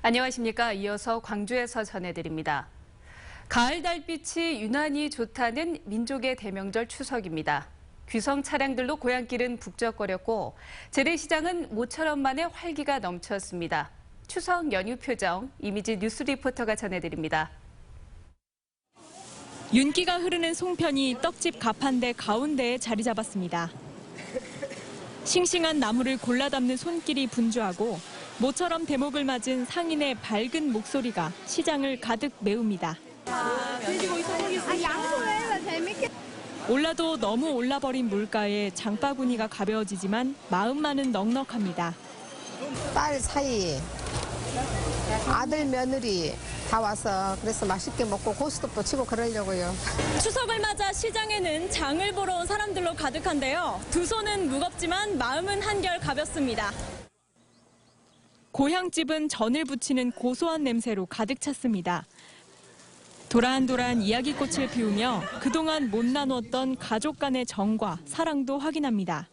안녕하십니까. 이어서 광주에서 전해드립니다. 가을 달빛이 유난히 좋다는 민족의 대명절 추석입니다. 귀성 차량들로 고향길은 북적거렸고 재래시장은 모처럼 만에 활기가 넘쳤습니다. 추석 연휴 표정, 이미지 뉴스 리포터가 전해드립니다. 윤기가 흐르는 송편이 떡집 가판대 가운데에 자리 잡았습니다. 싱싱한 나무를 골라 담는 손길이 분주하고 모처럼 대목을 맞은 상인의 밝은 목소리가 시장을 가득 메웁니다. 올라도 너무 올라버린 물가에 장바구니가 가벼워지지만 마음만은 넉넉합니다. 딸 사이, 아들 며느리 다 와서 그래서 맛있게 먹고 고스톱도 치고 그러려고요. 추석을 맞아 시장에는 장을 보러 온 사람들로 가득한데요. 두 손은 무겁지만 마음은 한결 가볍습니다. 고향집은 전을 부치는 고소한 냄새로 가득 찼습니다. 도란도란 이야기꽃을 피우며 그동안 못 나눴던 가족 간의 정과 사랑도 확인합니다.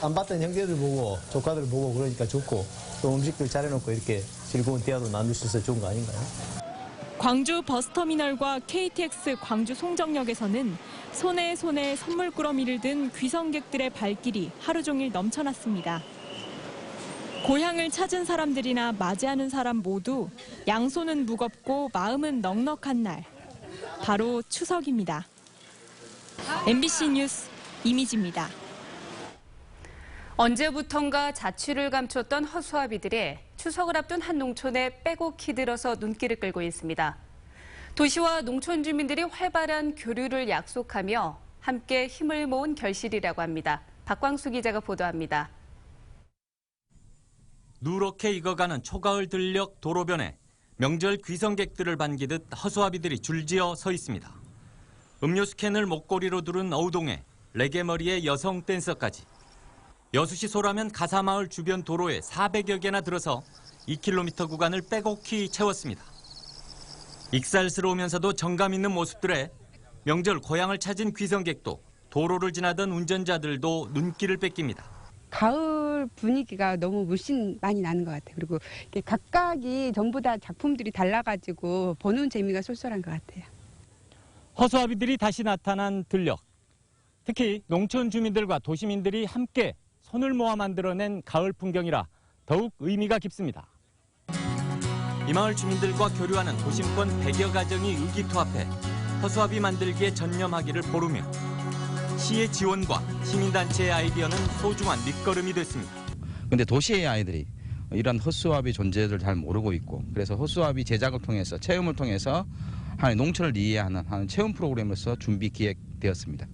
안 봤던 형제들 보고 조카들 보고 그러니까 좋고 또 음식들 차려놓고 이렇게 즐거운 대화도 나눌 수 있어서 좋은 거 아닌가요? 광주 버스터미널과 KTX 광주 송정역에서는 손에 선물 꾸러미를 든 귀성객들의 발길이 하루 종일 넘쳐났습니다. 고향을 찾은 사람들이나 맞이하는 사람 모두 양손은 무겁고 마음은 넉넉한 날. 바로 추석입니다. MBC 뉴스 이미지입니다. 언제부턴가 자취를 감췄던 허수아비들이 추석을 앞둔 한 농촌에 빼곡히 들어서 눈길을 끌고 있습니다. 도시와 농촌 주민들이 활발한 교류를 약속하며 함께 힘을 모은 결실이라고 합니다. 박광수 기자가 보도합니다. 누렇게 익어가는 초가을 들녘 도로변에 명절 귀성객들을 반기듯 허수아비들이 줄지어 서 있습니다. 음료수 캔을 목걸이로 두른 어우동에 레게머리의 여성 댄서까지. 여수시 소라면 가사마을 주변 도로에 400여 개나 들어서 2km 구간을 빼곡히 채웠습니다. 익살스러우면서도 정감 있는 모습들에 명절 고향을 찾은 귀성객도 도로를 지나던 운전자들도 눈길을 뺏깁니다. 가을 분위기가 너무 물씬 많이 나는 것 같아요. 그리고 각각이 전부 다 작품들이 달라가지고 보는 재미가 쏠쏠한 것 같아요. 허수아비들이 다시 나타난 들녘. 특히 농촌 주민들과 도시민들이 함께 손을 모아 만들어낸 가을 풍경이라 더욱 의미가 깊습니다. 이 마을 주민들과 교류하는 도심권 100여 가정이 의기투합해 허수아비 만들기에 전념하기를 보르며 시의 지원과 시민단체의 아이디어는 소중한 밑거름이 됐습니다. 그런데 도시의 아이들이 이런 허수아비 존재를 잘 모르고 있고 그래서 허수아비 제작을 통해서 체험을 통해서 하나의 농촌을 이해하는 하는 체험 프로그램으로서 준비 기획되었습니다.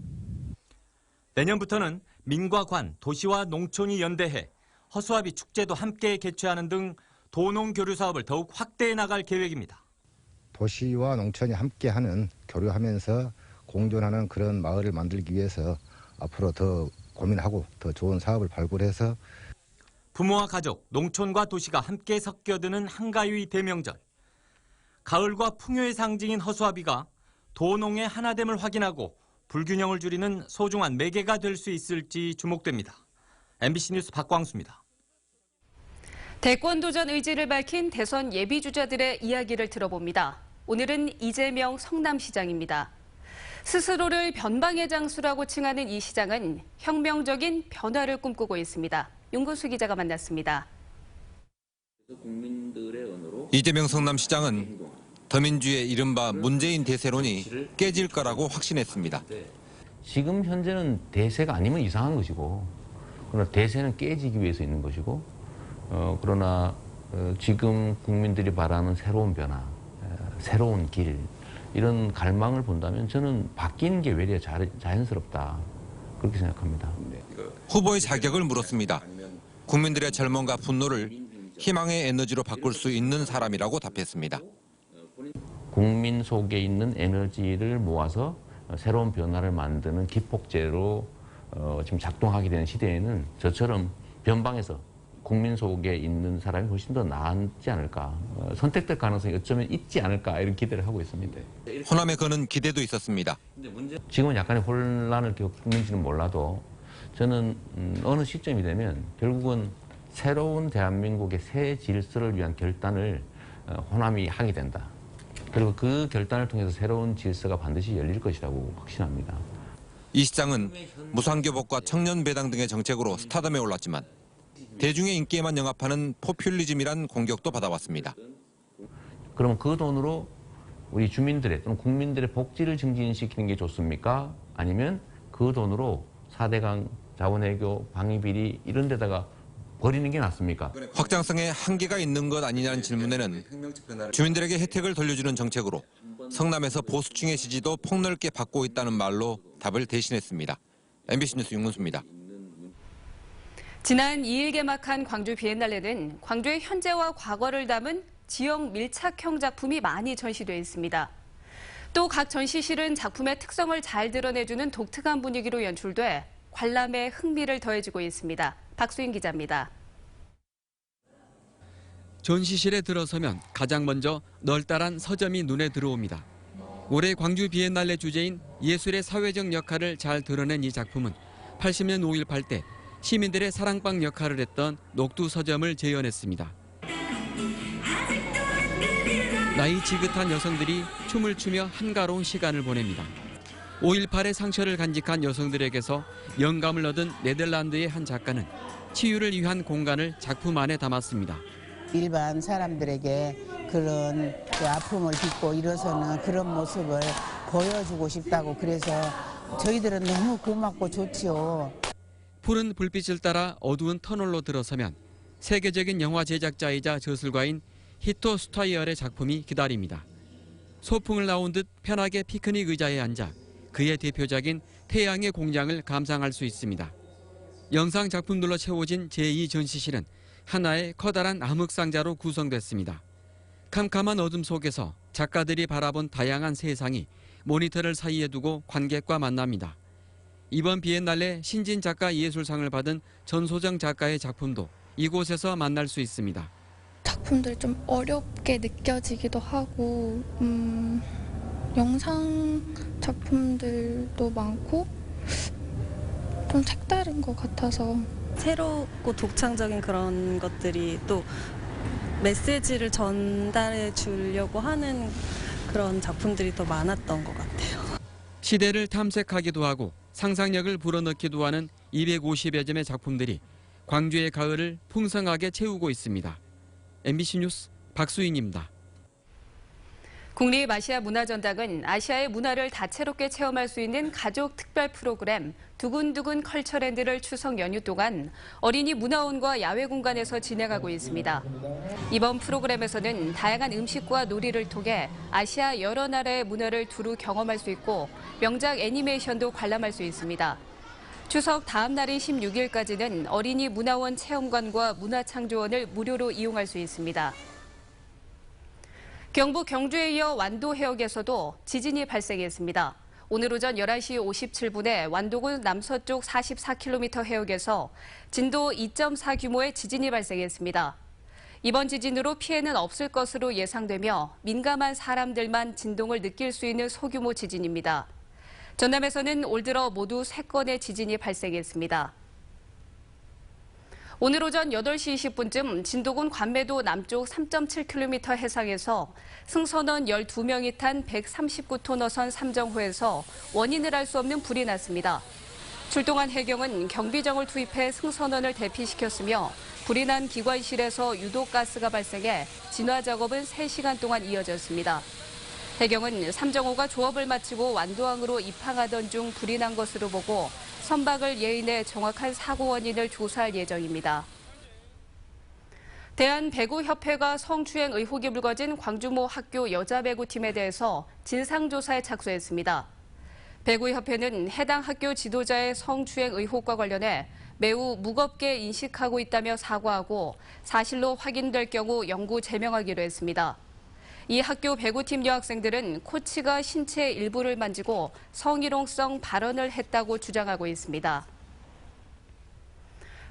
내년부터는 민과 관, 도시와 농촌이 연대해 허수아비 축제도 함께 개최하는 등 도농 교류 사업을 더욱 확대해 나갈 계획입니다. 도시와 농촌이 함께하는 교류하면서 공존하는 그런 마을을 만들기 위해서 앞으로 더 고민하고 더 좋은 사업을 발굴해서 부모와 가족, 농촌과 도시가 함께 섞여드는 한가위 대명절. 가을과 풍요의 상징인 허수아비가 도농의 하나됨을 확인하고 불균형을 줄이는 소중한 매개가 될 수 있을지 주목됩니다. MBC 뉴스 박광수입니다. 대권 도전 의지를 밝힌 대선 예비주자들의 이야기를 들어봅니다. 오늘은 이재명 성남시장입니다. 스스로를 변방의 장수라고 칭하는 이 시장은 혁명적인 변화를 꿈꾸고 있습니다. 윤구수 기자가 만났습니다. 이재명 성남시장은 더민주의 이른바 문재인 대세론이 깨질 거라고 확신했습니다. 지금 현재는 대세가 아니면 이상한 것이고 그러나 대세는 깨지기 위해서 있는 것이고 그러나 지금 국민들이 바라는 새로운 변화, 새로운 길 이런 갈망을 본다면 저는 바뀌는 게 외려 자연스럽다 그렇게 생각합니다. 후보의 자격을 물었습니다. 국민들의 절망과 분노를 희망의 에너지로 바꿀 수 있는 사람이라고 답했습니다. 국민 속에 있는 에너지를 모아서 새로운 변화를 만드는 기폭제로 지금 작동하게 되는 시대에는 저처럼 변방에서 국민 속에 있는 사람이 훨씬 더 나았지 않을까. 선택될 가능성이 어쩌면 있지 않을까 이런 기대를 하고 있습니다. 호남에 그는 기대도 있었습니다. 지금은 약간의 혼란을 겪는지는 몰라도 저는 어느 시점이 되면 결국은 새로운 대한민국의 새 질서를 위한 결단을 호남이 하게 된다. 그리고 그 결단을 통해서 새로운 질서가 반드시 열릴 것이라고 확신합니다. 이 시장은 무상교복과 청년배당 등의 정책으로 스타덤에 올랐지만 대중의 인기에만 영합하는 포퓰리즘이란 공격도 받아왔습니다. 그러면 그 돈으로 우리 주민들의 또는 국민들의 복지를 증진시키는 게 좋습니까? 아니면 그 돈으로 4대강, 자원외교, 방위비리 이런 데다가 버리는 게 낫습니까? 확장성에 한계가 있는 것 아니냐는 질문에는 주민들에게 혜택을 돌려주는 정책으로 성남에서 보수층의 지지도 폭넓게 받고 있다는 말로 답을 대신했습니다. MBC 뉴스 윤문수입니다. 지난 2일 개막한 광주 비엔날레는 광주의 현재와 과거를 담은 지역 밀착형 작품이 많이 전시되어 있습니다. 또 각 전시실은 작품의 특성을 잘 드러내주는 독특한 분위기로 연출돼 관람에 흥미를 더해주고 있습니다. 박수인 기자입니다. 전시실에 들어서면 가장 먼저 널따란 서점이 눈에 들어옵니다. 올해 광주 비엔날레 주제인 예술의 사회적 역할을 잘 드러낸 이 작품은 80년 5.18 때 시민들의 사랑방 역할을 했던 녹두 서점을 재현했습니다. 나이 지긋한 여성들이 춤을 추며 한가로운 시간을 보냅니다. 5.18의 상처를 간직한 여성들에게서 영감을 얻은 네덜란드의 한 작가는 치유를 위한 공간을 작품 안에 담았습니다. 일반 사람들에게 그런 아픔을 딛고 일어서는 그런 모습을 보여주고 싶다고 그래서 저희들은 너무 고맙고 좋지요. 푸른 불빛을 따라 어두운 터널로 들어서면 세계적인 영화 제작자이자 저술가인 히토 스타이얼의 작품이 기다립니다. 소풍을 나온 듯 편하게 피크닉 의자에 앉아 그의 대표작인 태양의 공장을 감상할 수 있습니다. 영상 작품들로 채워진 제2전시실은 하나의 커다란 암흑상자로 구성됐습니다. 캄캄한 어둠 속에서 작가들이 바라본 다양한 세상이 모니터를 사이에 두고 관객과 만납니다. 이번 비엔날레 신진작가 예술상을 받은 전소정 작가의 작품도 이곳에서 만날 수 있습니다. 작품들이 좀 어렵게 느껴지기도 하고 영상 작품들도 많고 좀 색다른 것 같아서 새롭고 독창적인 그런 것들이 또 메시지를 전달해 주려고 하는 그런 작품들이 더 많았던 것 같아요. 시대를 탐색하기도 하고 상상력을 불어넣기도 하는 250여 점의 작품들이 광주의 가을을 풍성하게 채우고 있습니다. MBC 뉴스 박수인입니다. 국립아시아문화전당은 아시아의 문화를 다채롭게 체험할 수 있는 가족 특별 프로그램 두근두근 컬처랜드를 추석 연휴 동안 어린이 문화원과 야외 공간에서 진행하고 있습니다. 이번 프로그램에서는 다양한 음식과 놀이를 통해 아시아 여러 나라의 문화를 두루 경험할 수 있고 명작 애니메이션도 관람할 수 있습니다. 추석 다음 날인 16일까지는 어린이 문화원 체험관과 문화창조원을 무료로 이용할 수 있습니다. 경북 경주에 이어 완도 해역에서도 지진이 발생했습니다. 오늘 오전 11시 57분에 완도군 남서쪽 44km 해역에서 진도 2.4 규모의 지진이 발생했습니다. 이번 지진으로 피해는 없을 것으로 예상되며 민감한 사람들만 진동을 느낄 수 있는 소규모 지진입니다. 전남에서는 올 들어 모두 3건의 지진이 발생했습니다. 오늘 오전 8시 20분쯤 진도군 관매도 남쪽 3.7km 해상에서 승선원 12명이 탄 139톤 어선 삼정호에서 원인을 알 수 없는 불이 났습니다. 출동한 해경은 경비정을 투입해 승선원을 대피시켰으며 불이 난 기관실에서 유독가스가 발생해 진화 작업은 3시간 동안 이어졌습니다. 해경은 삼정호가 조업을 마치고 완도항으로 입항하던 중 불이 난 것으로 보고 선박을 예인해 정확한 사고 원인을 조사할 예정입니다. 대한배구협회가 성추행 의혹이 불거진 광주모 학교 여자배구팀에 대해서 진상조사에 착수했습니다. 배구협회는 해당 학교 지도자의 성추행 의혹과 관련해 매우 무겁게 인식하고 있다며 사과하고 사실로 확인될 경우 영구 제명하기로 했습니다. 이 학교 배구팀 여학생들은 코치가 신체 일부를 만지고 성희롱성 발언을 했다고 주장하고 있습니다.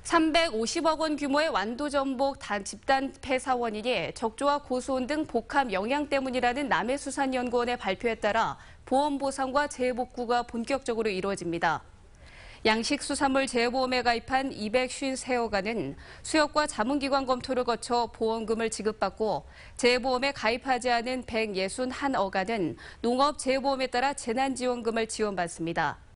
350억 원 규모의 완도전복 집단 폐사 원인이 적조와 고수온 등 복합 영양 때문이라는 남해수산연구원의 발표에 따라 보험보상과 재해복구가 본격적으로 이루어집니다. 양식수산물 재보험에 가입한 253호가는 수협과 자문기관 검토를 거쳐 보험금을 지급받고 재보험에 가입하지 않은 161어가는 농업재보험에 따라 재난지원금을 지원받습니다.